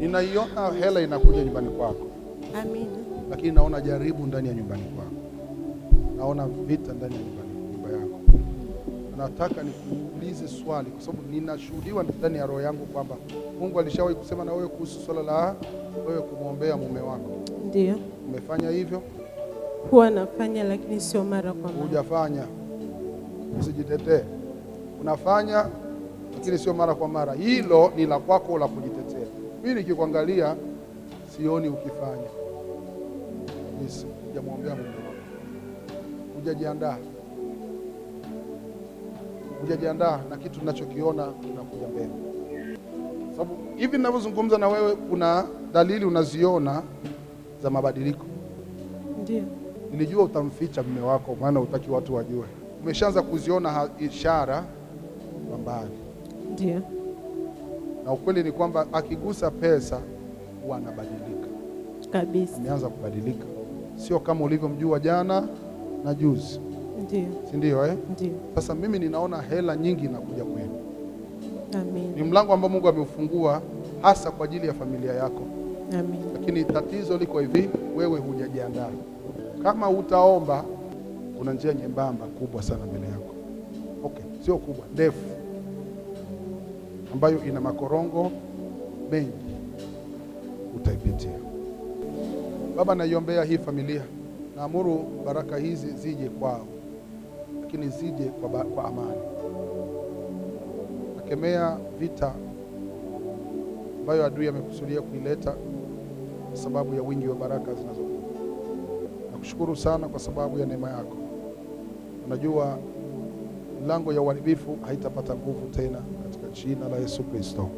Ninaiona hela inakuja nyumbani kwako. Amina. Lakini naona jaribu ndani ya nyumbani kwako. Naona vita ndani ya nyumba yako. Nataka nikuulize swali kwa sababu ninashuhudiwa ndani ya roho yangu kwamba Mungu alishawahi kusema na wewe kuhusu swala la wewe kumwombea mume wako. Ndio. Umefanya hivyo? Huwa nafanya lakini sio mara kwa mara. Hujafanya. Usijitetee. Unafanya lakini sio mara kwa mara. Hilo ni la kwako la kujitetea. Mimi nikikuangalia sioni ukifanya. Kabisa. Hujamwombea mume wako. Hujajiandaa na kitu ninachokiona kinakuja mbele. Sababu hivi ninavyozungumza na wewe kuna dalili unaziona za mabadiliko. Ndio. Nilijua utamficha mume wako maana hutaki watu wajue. Umeshaanza kuziona ishara mbali. Ndio. Na ukweli ni kwamba akigusa pesa huwa anabadilika. Kabisa. Ameanza kubadilika. Sio kama ulivyomjua jana na juzi. Ndio. Si ndio Ndio. Sasa mimi ninaona hela nyingi inakuja kwenu. Amen. Ni mlango ambao Mungu ameufungua hasa kwa ajili ya familia yako. Amen. Lakini tatizo liko hivi, wewe hujajiandaa. Kama utaomba, kuna njia nyembamba kubwa sana mbele yako. Okay, sio kubwa, ndefu, ambayo ina makorongo mengi, utaipitia. Baba, naiombea hii familia. Naamuru baraka hizi zije kwao, lakini zije kwa amani. Nakemea vita ambayo adui amekusudia kuileta kwa sababu ya wingi wa baraka zinazokuja. Nakushukuru sana kwa sababu ya neema yako. Unajua milango ya uharibifu haitapata nguvu tena katika jina la Yesu Kristo.